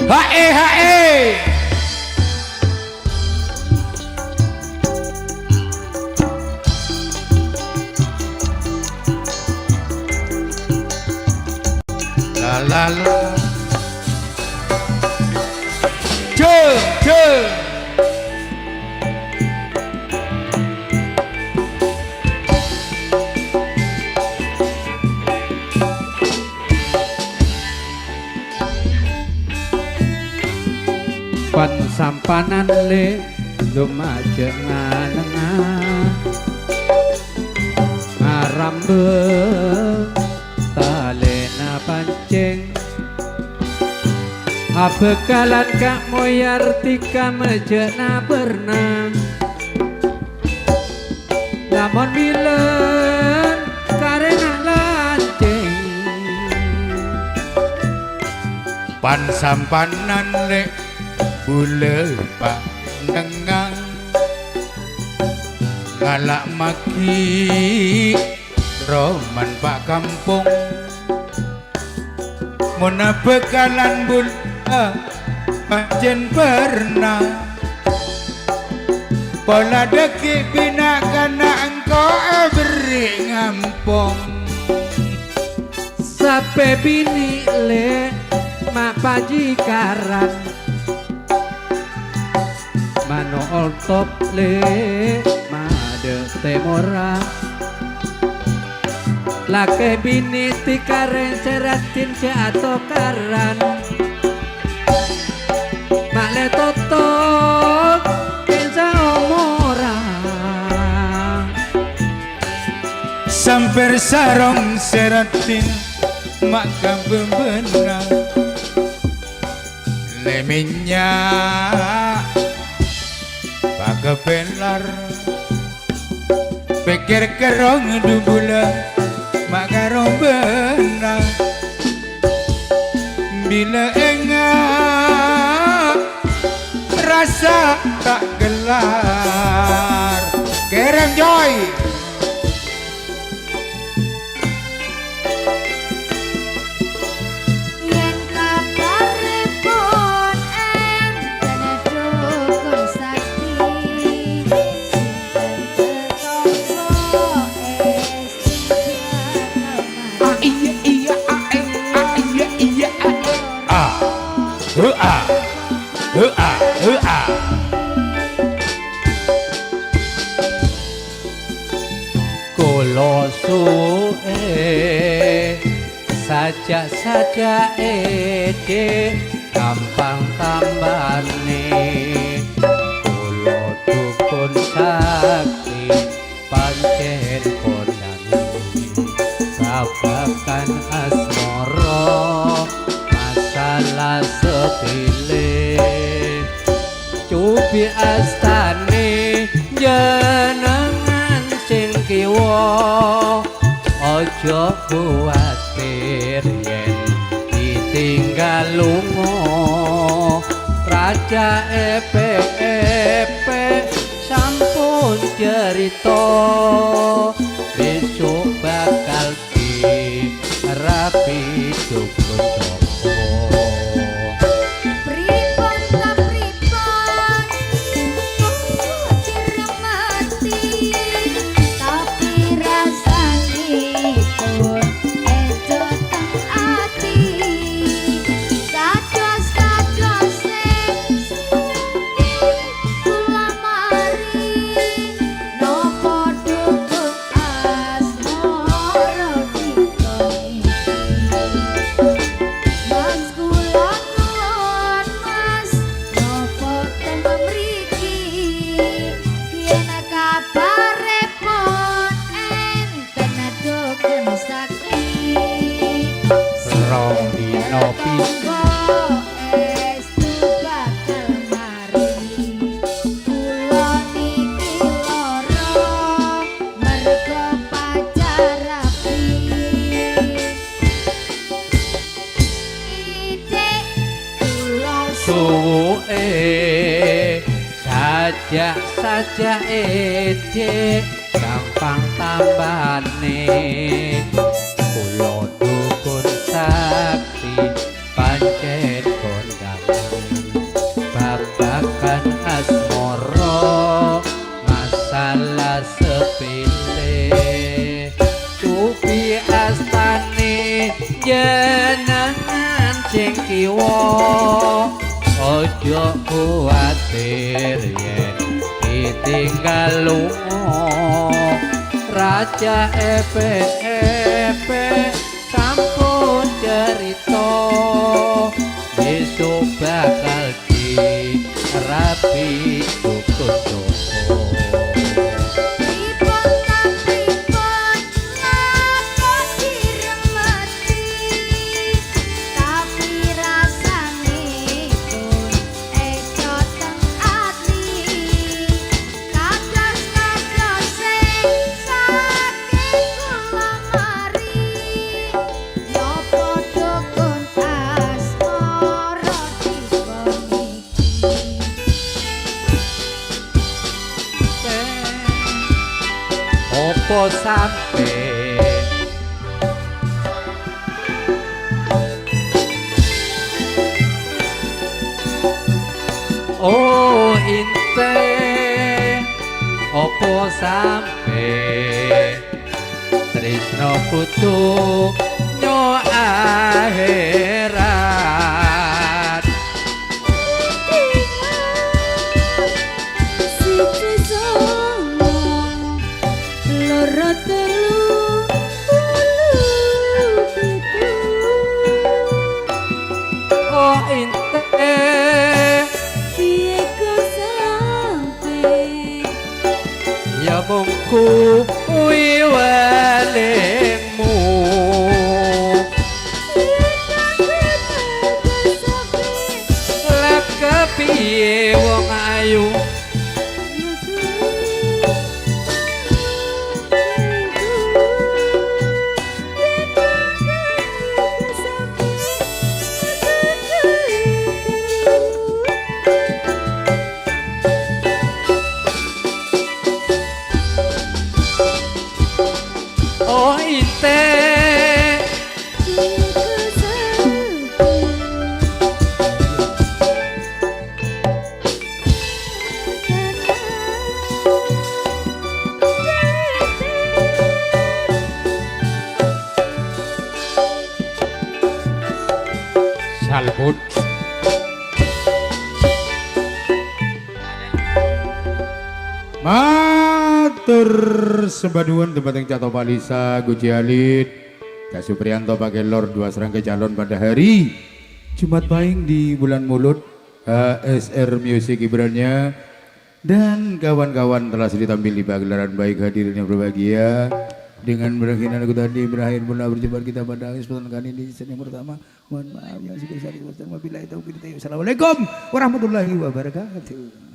Hae hae. La la la. Je. Pan sampanan le lumaja nganengah ngarambeng talena pancing abekalan kak moyar tika mejena berenang lamun milen karena lancing Pan sampanan le bule pak nengang ngalak maki roman pak kampung mona bekalan bul pancen pernah pola deki bina kana engkau beri ngampung sape bini le mak pajikaran mano oltop le made temora lake bini tikaren seratin atau karan mak le totok kensa omora samper sarong seratin maka bebenang leminya kebenar pikir kerong dubula maka rombena bila enggak rasa tak gelar kerem joy Kulo suwe saja ede gampang tambane kulo dukun sakti pancen kondangi sabakan asmara masalah sepile cubi astane jenengan sing kiwa ojo kuwatir yen ditinggal lunga raja epe sampun cerita besok bakal dirapi dukun saja ede gampang tambane kulo dukun sakti pancen kondang jenengan sing kiwa ojo kuwatir yen ditinggal lunga raja epe sampun cerita besok bakal dirapi dukun-dukun. Opo sampe oh inte opo sampe tresno putu nyo akhirat oh inte ya mungku wiwalemu lek kepiye wong ayu oh inte Salbut matur sembaduan tempat yang Cato Palisa Guci Alit Kak Supriyanto pakai Lord dua serangkai calon pada hari Jumat Pahing di bulan mulut HSR Music Ibrannya dan kawan-kawan telah ditampil di pagelaran baik hadirin yang berbahagia dengan berakhirnya aku tadi berakhir pula berjumpa kita pada kesempatan kali ini season yang pertama. Mohon maaf yang sebesar-besarnya. Wabillahi taufiq. Assalamualaikum warahmatullahi wabarakatuh.